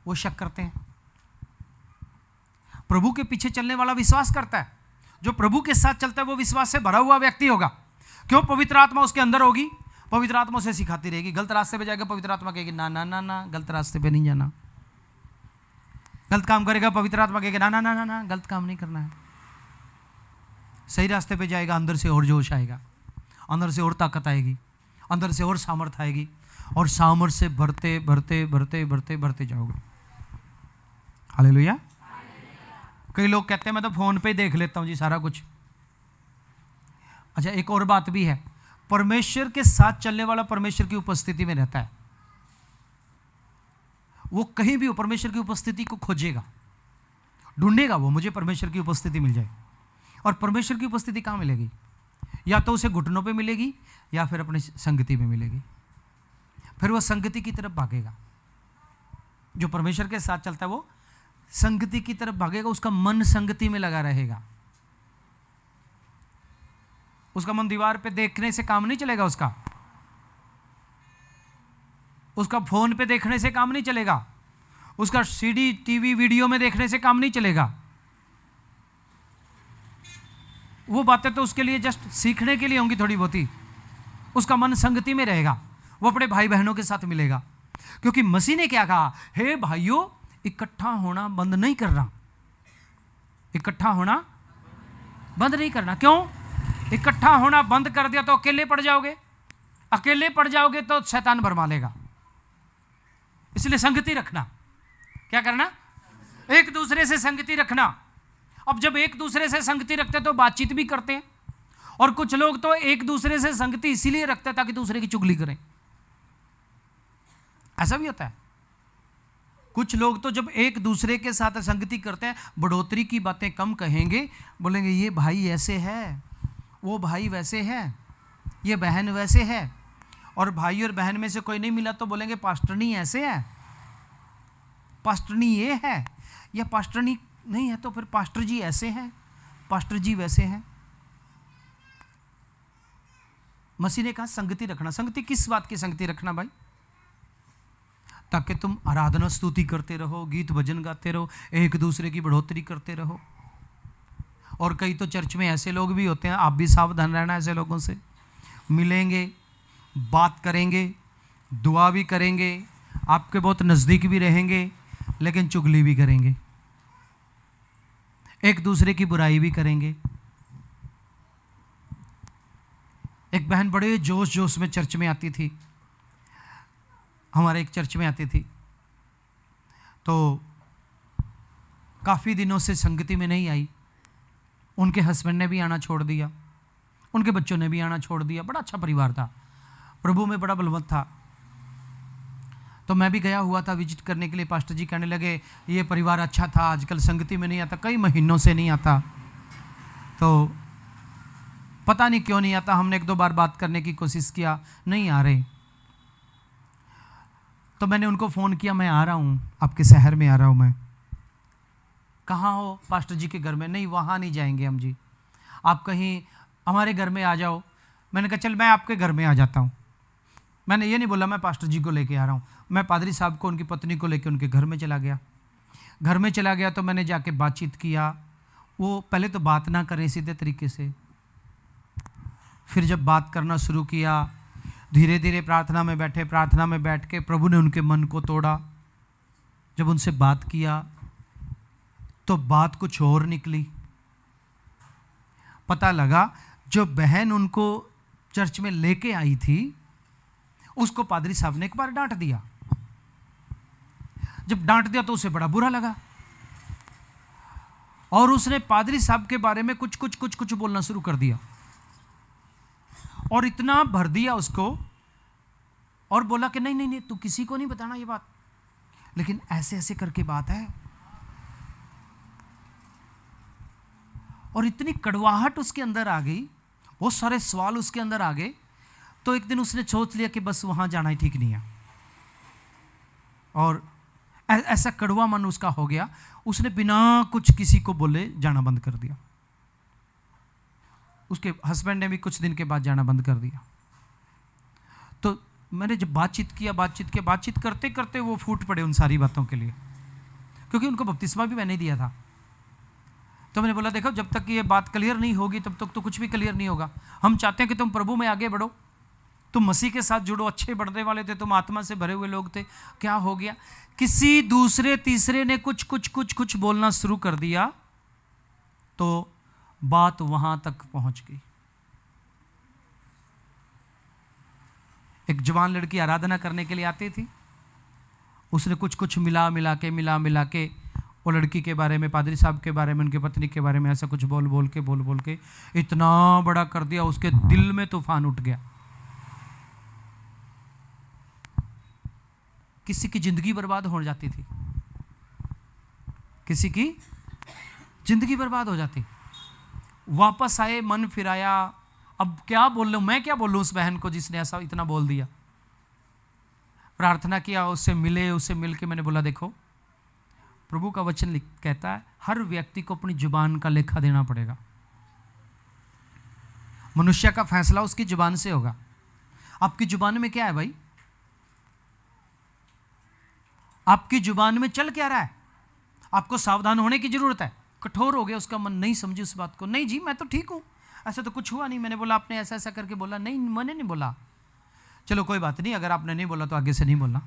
वो शक करते हैं। प्रभु के पीछे चलने वाला विश्वास करता है। जो प्रभु के साथ चलता है वो विश्वास से भरा हुआ व्यक्ति होगा। क्यों? पवित्र आत्मा उसके अंदर होगी, पवित्र आत्मा उसे सिखाती रहेगी। गलत रास्ते पे जाएगा, पवित्र आत्मा कहेगी ना ना ना ना, गलत रास्ते पे नहीं जाना। गलत काम करेगा, पवित्र आत्मा कहेगी ना ना ना ना ना, गलत काम नहीं करना है। सही रास्ते पे जाएगा, अंदर से और जोश आएगा, अंदर से और ताकत आएगी, अंदर से और सामर्थ आएगी, और सामर्थ से भरते भरते भरते भरते भरते जाओगे। हालेलुया। कई लोग कहते हैं मैं तो फोन पे ही देख लेता हूं जी सारा कुछ। अच्छा, एक और बात भी है, परमेश्वर के साथ चलने वाला परमेश्वर की उपस्थिति में रहता है। वो कहीं भी हो परमेश्वर की उपस्थिति को खोजेगा, ढूंढेगा वो, मुझे परमेश्वर की उपस्थिति मिल जाए। और परमेश्वर की उपस्थिति कहाँ मिलेगी? या तो उसे घुटनों पे मिलेगी या फिर अपनी संगति में मिलेगी। फिर वो संगति की तरफ भागेगा। जो परमेश्वर के साथ चलता है वो संगति की तरफ भागेगा, उसका मन संगति में लगा रहेगा। उसका मन दीवार पे देखने से काम नहीं चलेगा, उसका फोन पे देखने से काम नहीं चलेगा, उसका सीडी टीवी वीडियो में देखने से काम नहीं चलेगा। वो बातें तो उसके लिए जस्ट सीखने के लिए होंगी थोड़ी बहुत ही। उसका मन संगति में रहेगा, वो अपने भाई बहनों के साथ मिलेगा। क्योंकि मसीह ने क्या कहा? हे भाइयों, इकट्ठा होना बंद नहीं करना। इकट्ठा होना बंद नहीं करना। क्यों? इकट्ठा होना बंद कर दिया तो अकेले पड़ जाओगे, अकेले पड़ जाओगे तो शैतान भरमा लेगा। इसलिए संगति रखना। क्या करना? एक दूसरे से संगति रखना। अब जब एक दूसरे से संगति रखते तो बातचीत भी करते हैं, और कुछ लोग तो एक दूसरे से संगति इसीलिए रखते हैं ताकि दूसरे की चुगली करें। ऐसा भी होता है। कुछ लोग तो जब एक दूसरे के साथ संगति करते हैं, बढ़ोतरी की बातें कम कहेंगे, बोलेंगे ये भाई ऐसे है, वो भाई वैसे है, ये बहन वैसे है। और भाई और बहन में से कोई नहीं मिला तो बोलेंगे पास्टरनी ऐसे है, पास्टरनी ये है, या पास्टरनी नहीं है तो फिर पास्टर जी ऐसे हैं, पास्टर जी वैसे हैं। मसीह ने कहा संगति रखना। संगति किस बात की संगति रखना भाई? ताकि तुम आराधना स्तुति करते रहो, गीत भजन गाते रहो, एक दूसरे की बढ़ोतरी करते रहो। और कई तो चर्च में ऐसे लोग भी होते हैं, आप भी सावधान रहना। ऐसे लोगों से मिलेंगे, बात करेंगे, दुआ भी करेंगे, आपके बहुत नज़दीक भी रहेंगे, लेकिन चुगली भी करेंगे, एक दूसरे की बुराई भी करेंगे। एक बहन बड़े जोश जोश में चर्च में आती थी, हमारे एक चर्च में आती थी, तो काफ़ी दिनों से संगति में नहीं आई। उनके हस्बैंड ने भी आना छोड़ दिया, उनके बच्चों ने भी आना छोड़ दिया। बड़ा अच्छा परिवार था, प्रभु में बड़ा बलवंत था। तो मैं भी गया हुआ था विजिट करने के लिए। पास्टर जी कहने लगे ये परिवार अच्छा था, आजकल संगति में नहीं आता, कई महीनों से नहीं आता, तो पता नहीं क्यों नहीं आता। हमने 1-2 बार बात करने की कोशिश किया, नहीं आ रहे। तो मैंने उनको फ़ोन किया, मैं आ रहा हूँ, आपके शहर में आ रहा हूँ मैं। कहाँ हो? पास्टर जी के घर में। नहीं, वहाँ नहीं जाएंगे हम जी, आप कहीं हमारे घर में आ जाओ। मैंने कहा चल मैं आपके घर में आ जाता हूँ। मैंने ये नहीं बोला मैं पास्टर जी को लेके आ रहा हूँ, मैं पादरी साहब को, उनकी पत्नी को लेके उनके घर में चला गया। घर में चला गया तो मैंने जाके बातचीत किया। वो पहले तो बात ना करें सीधे तरीके से, फिर जब बात करना शुरू किया, धीरे धीरे प्रार्थना में बैठे, प्रार्थना में बैठ के प्रभु ने उनके मन को तोड़ा। जब उनसे बात किया तो बात कुछ और निकली। पता लगा जो बहन उनको चर्च में लेके आई थी, उसको पादरी साहब ने एक बार डांट दिया। जब डांट दिया तो उसे बड़ा बुरा लगा, और उसने पादरी साहब के बारे में कुछ बोलना शुरू कर दिया, और इतना भर दिया उसको, और बोला कि नहीं तू किसी को नहीं बताना ये बात, लेकिन ऐसे ऐसे करके बात है। और इतनी कड़वाहट उसके अंदर आ गई, बहुत सारे सवाल उसके अंदर आ गए। तो एक दिन उसने सोच लिया कि बस वहाँ जाना ही ठीक नहीं है, और ऐसा कड़वा मन उसका हो गया, उसने बिना कुछ किसी को बोले जाना बंद कर दिया। उसके हस्बैंड ने भी कुछ दिन के बाद जाना बंद कर दिया। तो मैंने जब बातचीत करते करते वो फूट पड़े उन सारी बातों के लिए, क्योंकि उनको बपतिस्मा भी मैंने ही दिया था। तो मैंने बोला देखो, जब तक ये बात क्लियर नहीं होगी तब तक तो कुछ भी क्लियर नहीं होगा। हम चाहते हैं कि तुम प्रभु में आगे बढ़ो, तुम मसीह के साथ जुड़ो, अच्छे बढ़ने वाले थे, तुम आत्मा से भरे हुए लोग थे। क्या हो गया? किसी दूसरे तीसरे ने कुछ बोलना शुरू कर दिया, तो बात वहां तक पहुंच गई। एक जवान लड़की आराधना करने के लिए आती थी, उसने कुछ मिला मिला के वो लड़की के बारे में, पादरी साहब के बारे में, उनके पत्नी के बारे में ऐसा कुछ बोल के इतना बड़ा कर दिया, उसके दिल में तूफान उठ गया। किसी की जिंदगी बर्बाद हो जाती थी, किसी की जिंदगी बर्बाद हो जाती। वापस आए, मन फिराया, अब क्या बोल लूँ, मैं क्या बोलूँ उस बहन को जिसने ऐसा इतना बोल दिया। प्रार्थना किया, उससे मिले, उससे मिल के मैंने बोला देखो प्रभु का वचन कहता है हर व्यक्ति को अपनी जुबान का लेखा देना पड़ेगा। मनुष्य का फैसला उसकी जुबान से होगा। आपकी जुबान में क्या है भाई? आपकी जुबान में चल क्या रहा है? आपको सावधान होने की जरूरत है। कठोर हो गया उसका मन, नहीं समझी उस बात को, नहीं जी मैं तो ठीक हूं, ऐसा तो कुछ हुआ नहीं, मैंने बोला आपने ऐसा ऐसा करके बोला, नहीं मैंने नहीं बोला। चलो कोई बात नहीं, अगर आपने नहीं बोला तो आगे से नहीं बोलना।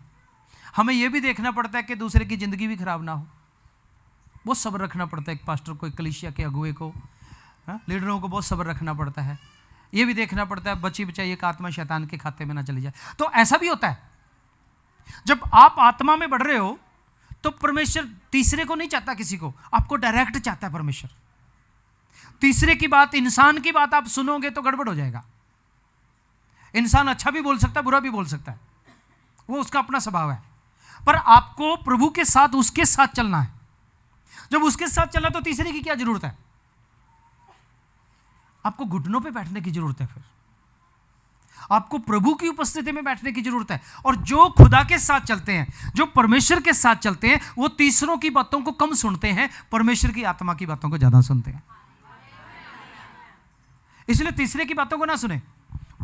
हमें यह भी देखना पड़ता है कि दूसरे की जिंदगी भी खराब ना हो, बहुत सब्र रखना पड़ता है। एक पास्टर को, एक कलीसिया के अगुए को, लीडरों को बहुत सब्र रखना पड़ता है। यह भी देखना पड़ता है बची बचाई एक आत्मा शैतान के खाते में ना चली जाए। तो ऐसा भी होता है जब आप आत्मा में बढ़ रहे हो तो परमेश्वर तीसरे को नहीं चाहता किसी को, आपको डायरेक्ट चाहता है परमेश्वर। तीसरे की बात, इंसान की बात आप सुनोगे तो गड़बड़ हो जाएगा। इंसान अच्छा भी बोल सकता है, बुरा भी बोल सकता है, वो उसका अपना स्वभाव है। पर आपको प्रभु के साथ, उसके साथ चलना है। जब उसके साथ चलना तो तीसरे की क्या जरूरत है? आपको घुटनों पे बैठने की जरूरत है, फिर आपको प्रभु की उपस्थिति में बैठने की जरूरत है। और जो खुदा के साथ चलते हैं, जो परमेश्वर के साथ चलते हैं, वो तीसरों की बातों को कम सुनते हैं, परमेश्वर की आत्मा की बातों को ज्यादा सुनते हैं। इसलिए तीसरे की बातों को ना सुने,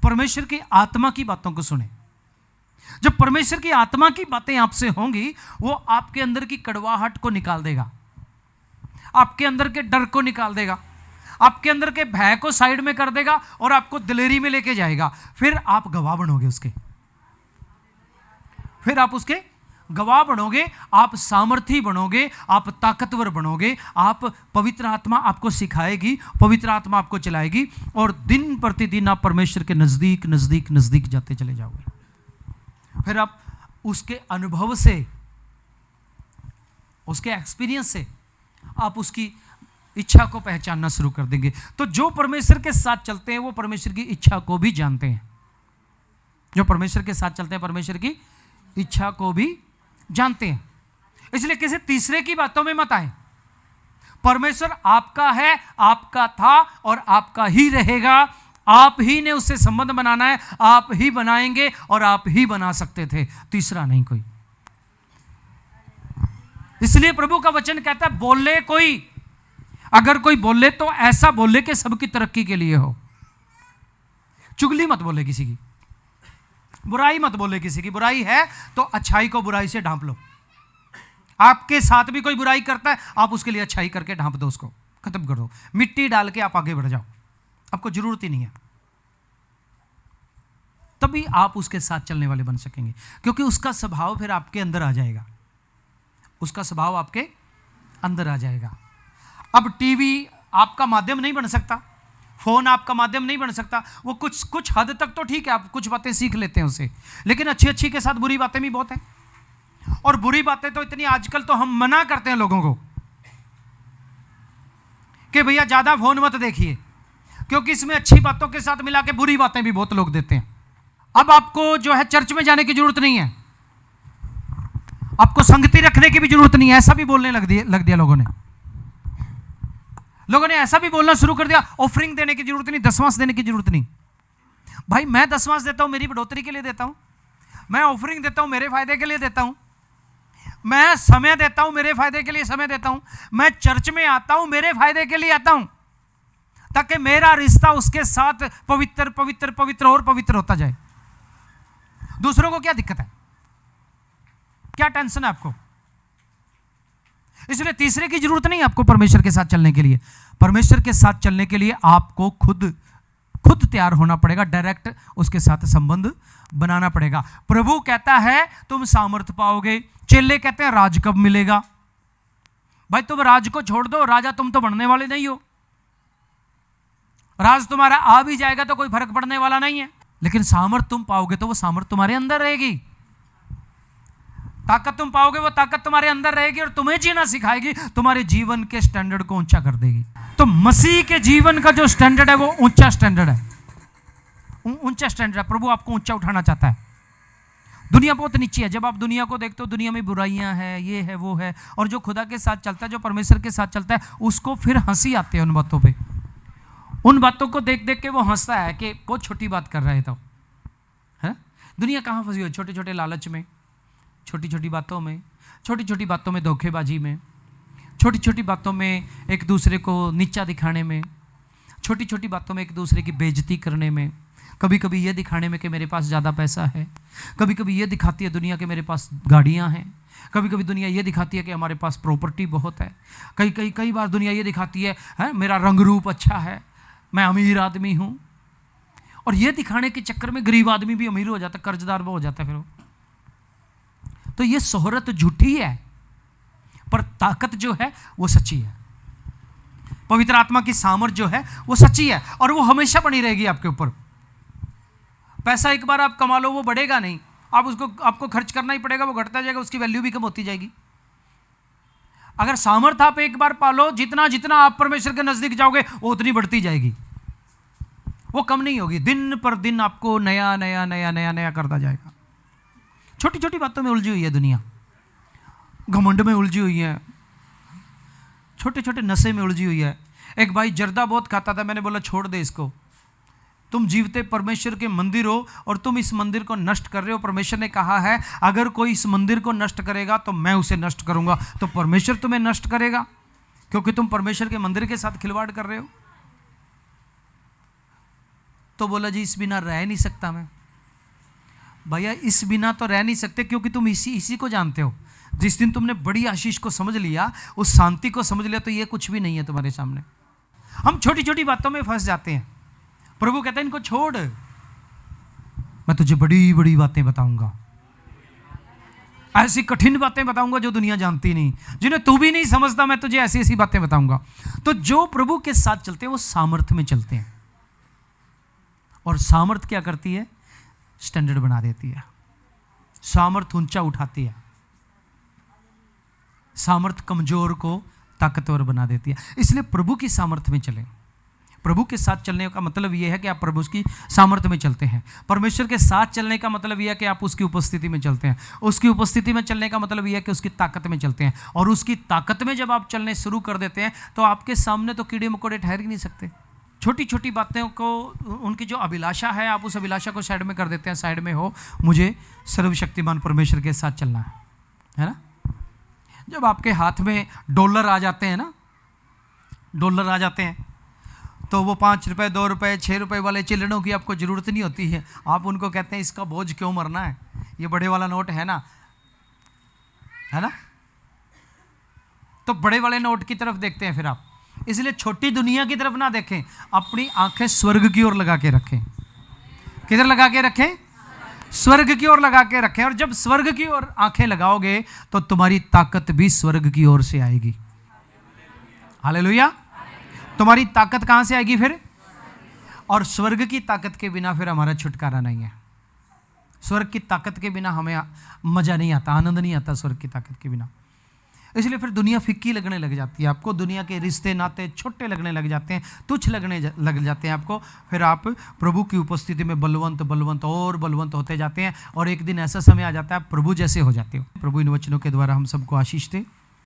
परमेश्वर की आत्मा की बातों को सुने। जब परमेश्वर की आत्मा की बातें आपसे होंगी, वो आपके अंदर की कड़वाहट को निकाल देगा, आपके अंदर के डर को निकाल देगा, आपके अंदर के भय को साइड में कर देगा और आपको दिलेरी में लेके जाएगा। फिर आप गवाह बनोगे उसके, फिर आप उसके गवाह बनोगे, आप सामर्थी बनोगे, आप ताकतवर बनोगे। आप, पवित्र आत्मा आपको सिखाएगी, पवित्र आत्मा आपको चलाएगी और दिन प्रतिदिन आप परमेश्वर के नजदीक नजदीक नजदीक जाते चले जाओगे। फिर आप उसके अनुभव से, उसके एक्सपीरियंस से आप उसकी इच्छा को पहचानना शुरू कर देंगे। तो जो परमेश्वर के साथ चलते हैं वो परमेश्वर की इच्छा को भी जानते हैं। जो परमेश्वर के साथ चलते हैं परमेश्वर की इच्छा को भी जानते हैं। इसलिए किसी तीसरे की बातों में मत आए। परमेश्वर आपका है, आपका था और आपका ही रहेगा। आप ही ने उससे संबंध बनाना है, आप ही बनाएंगे और आप ही बना सकते थे, तीसरा नहीं कोई। इसलिए प्रभु का वचन कहता है बोले कोई, अगर कोई बोले तो ऐसा बोले कि सबकी तरक्की के लिए हो। चुगली मत बोले किसी की, बुराई मत बोले किसी की। बुराई है तो अच्छाई को बुराई से ढांप लो। आपके साथ भी कोई बुराई करता है, आप उसके लिए अच्छाई करके ढांप दो, उसको खत्म कर दो, मिट्टी डाल के आप आगे बढ़ जाओ। आपको जरूरत ही नहीं है। तभी आप उसके साथ चलने वाले बन सकेंगे, क्योंकि उसका स्वभाव फिर आपके अंदर आ जाएगा। उसका स्वभाव आपके अंदर आ जाएगा। अब टीवी आपका माध्यम नहीं बन सकता, फोन आपका माध्यम नहीं बन सकता। वो कुछ हद तक तो ठीक है, आप कुछ बातें सीख लेते हैं उससे, लेकिन अच्छी अच्छी के साथ बुरी बातें भी बहुत हैं। और बुरी बातें तो इतनी आजकल तो हम मना करते हैं लोगों को कि भैया ज्यादा फोन मत देखिए, क्योंकि इसमें अच्छी बातों के साथ मिला के बुरी बातें भी बहुत लोग देते हैं। अब आपको जो है चर्च में जाने की जरूरत नहीं है, आपको संगति रखने की भी जरूरत नहीं है, ऐसा भी बोलने लग दिया लोगों ने ऐसा भी बोलना शुरू कर दिया, ऑफरिंग देने की जरूरत नहीं, दसवांश देने की जरूरत नहीं। भाई मैं दसवांश देता हूं मेरी बढ़ोतरी के लिए देता हूं, मैं ऑफरिंग देता हूं मेरे फायदे के लिए देता हूं, मैं समय देता हूं मेरे फायदे के लिए समय देता हूं, मैं चर्च में आता हूं मेरे फायदे के लिए आता हूं, ताकि मेरा रिश्ता उसके साथ पवित्र पवित्र पवित्र और पवित्र होता जाए। दूसरों को क्या दिक्कत है, क्या टेंशन है आपको? इसलिए तीसरे की जरूरत नहीं आपको परमेश्वर के साथ चलने के लिए। परमेश्वर के साथ चलने के लिए आपको खुद तैयार होना पड़ेगा, डायरेक्ट उसके साथ संबंध बनाना पड़ेगा। प्रभु कहता है तुम सामर्थ पाओगे, चेले कहते हैं राज कब मिलेगा। भाई तुम राज को छोड़ दो, राजा तुम तो बनने वाले नहीं हो। राज तुम्हारा आ भी जाएगा तो कोई फर्क पड़ने वाला नहीं है, लेकिन सामर्थ तुम पाओगे तो वो सामर्थ तुम्हारे अंदर रहेगी। ताकत तुम पाओगे, वो ताकत तुम्हारे अंदर रहेगी और तुम्हें जीना सिखाएगी, तुम्हारे जीवन के स्टैंडर्ड को ऊंचा कर देगी। तो मसीह के जीवन का जो स्टैंडर्ड है वो ऊंचा स्टैंडर्ड है, ऊंचा स्टैंडर्ड है। प्रभु आपको ऊंचा उठाना चाहता है, दुनिया बहुत नीची है। जब आप दुनिया को देखते हो, दुनिया में बुराइयां हैं, ये है वो है, और जो खुदा के साथ चलता है, जो परमेश्वर के साथ चलता है, उसको फिर हंसी आती है उन बातों पे। उन बातों को देख देख के वो हंसता है कि बहुत छोटी बात कर रहे तो है। दुनिया कहाँ फंसी हुई? छोटे छोटे लालच में, छोटी छोटी बातों में, छोटी छोटी बातों में धोखेबाजी में, छोटी छोटी बातों में एक दूसरे को नीचा दिखाने में, छोटी छोटी बातों में एक दूसरे की बेइज्जती करने में, कभी कभी ये दिखाने में कि मेरे पास ज़्यादा पैसा है, कभी कभी ये दिखाती है दुनिया के मेरे पास गाड़ियाँ हैं, कभी कभी दुनिया ये दिखाती है कि हमारे पास प्रॉपर्टी बहुत है, कई बार दुनिया ये दिखाती है मेरा रंग रूप अच्छा है, मैं अमीर आदमी हूँ। और ये दिखाने के चक्कर में गरीब आदमी भी अमीर हो जाता है, कर्जदार भी हो जाता है फिर वो। तो ये शोहरत झूठी है, पर ताकत जो है वो सच्ची है। पवित्र आत्मा की सामर्थ जो है वो सच्ची है, और वो हमेशा बनी रहेगी आपके ऊपर। पैसा एक बार आप कमा लो वो बढ़ेगा नहीं, आपको खर्च करना ही पड़ेगा, वो घटता जाएगा, उसकी वैल्यू भी कम होती जाएगी। अगर सामर्थ आप एक बार पालो, जितना जितना आप परमेश्वर के नजदीक जाओगे वो उतनी बढ़ती जाएगी, वो कम नहीं होगी। दिन पर दिन आपको नया नया नया नया नया करता जाएगा। छोटी छोटी बातों में उलझी हुई है दुनिया, घमंड में उलझी हुई है, छोटे छोटे नशे में उलझी हुई है। एक भाई जर्दा बहुत खाता था, मैंने बोला छोड़ दे इसको, तुम जीवते परमेश्वर के मंदिर हो और तुम इस मंदिर को नष्ट कर रहे हो। परमेश्वर ने कहा है अगर कोई इस मंदिर को नष्ट करेगा तो मैं उसे नष्ट करूंगा। तो परमेश्वर तुम्हें नष्ट करेगा क्योंकि तुम परमेश्वर के मंदिर के साथ खिलवाड़ कर रहे हो। तो बोला जी इस बिना रह नहीं सकता मैं। भैया इस बिना तो रह नहीं सकते, क्योंकि तुम इसी को जानते हो। जिस दिन तुमने बड़ी आशीष को समझ लिया, उस शांति को समझ लिया, तो ये कुछ भी नहीं है तुम्हारे सामने। हम छोटी छोटी बातों में फंस जाते हैं। प्रभु कहता है इनको छोड़, मैं तुझे बड़ी बड़ी बातें बताऊंगा, ऐसी कठिन बातें बताऊंगा जो दुनिया जानती नहीं, जिन्हें तू भी नहीं समझता, मैं तुझे ऐसी ऐसी बातें बताऊंगा। तो जो प्रभु के साथ चलते हैं वो सामर्थ्य में चलते हैं, और सामर्थ्य क्या करती है? स्टैंडर्ड बना देती है, सामर्थ्य ऊंचा उठाती है, सामर्थ्य कमजोर को ताकतवर बना देती है। इसलिए प्रभु की सामर्थ्य में चलें। प्रभु के साथ चलने का मतलब यह है कि आप प्रभु की सामर्थ्य में चलते हैं। परमेश्वर के साथ चलने का मतलब यह है कि आप उसकी उपस्थिति में चलते हैं। उसकी उपस्थिति में चलने का मतलब यह है कि उसकी ताकत में चलते हैं, और उसकी ताकत में जब आप चलने शुरू कर देते हैं तो आपके सामने तो कीड़े मकोड़े ठहर ही नहीं सकते। छोटी छोटी बातों को, उनकी जो अभिलाषा है, आप उस अभिलाषा को साइड में कर देते हैं। साइड में हो, मुझे सर्वशक्तिमान परमेश्वर के साथ चलना है ना। जब आपके हाथ में डॉलर आ जाते हैं ना, डॉलर आ जाते हैं, तो वो 5 रुपए 2 रुपए 6 रुपए वाले चिल्लड़ों की आपको ज़रूरत नहीं होती है। आप उनको कहते हैं इसका बोझ क्यों मरना है, ये बड़े वाला नोट है ना, है ना। तो बड़े वाले नोट की तरफ देखते हैं फिर आप। इसलिए छोटी दुनिया की तरफ ना देखें, अपनी आंखें स्वर्ग की ओर लगा के रखें। किधर लगा के रखें? स्वर्ग की ओर लगा के रखें। और जब स्वर्ग की ओर आंखें लगाओगे तो तुम्हारी ताकत भी स्वर्ग की ओर से आएगी। हालेलुया। तुम्हारी ताकत कहां से आएगी फिर? और स्वर्ग की ताकत के बिना फिर हमारा छुटकारा नहीं है। स्वर्ग की ताकत के बिना हमें मजा नहीं आता, आनंद नहीं आता स्वर्ग की ताकत के बिना। इसलिए फिर दुनिया फिक्की लगने लग जाती है आपको, दुनिया के रिश्ते नाते छोटे लगने लग जाते हैं, तुच्छ लगने लग जाते हैं आपको। फिर आप प्रभु की उपस्थिति में बलवंत बलवंत और बलवंत होते जाते हैं, और एक दिन ऐसा समय आ जाता है आप प्रभु जैसे हो जाते हो। प्रभु इन वचनों के द्वारा हम सबको आशीष दे।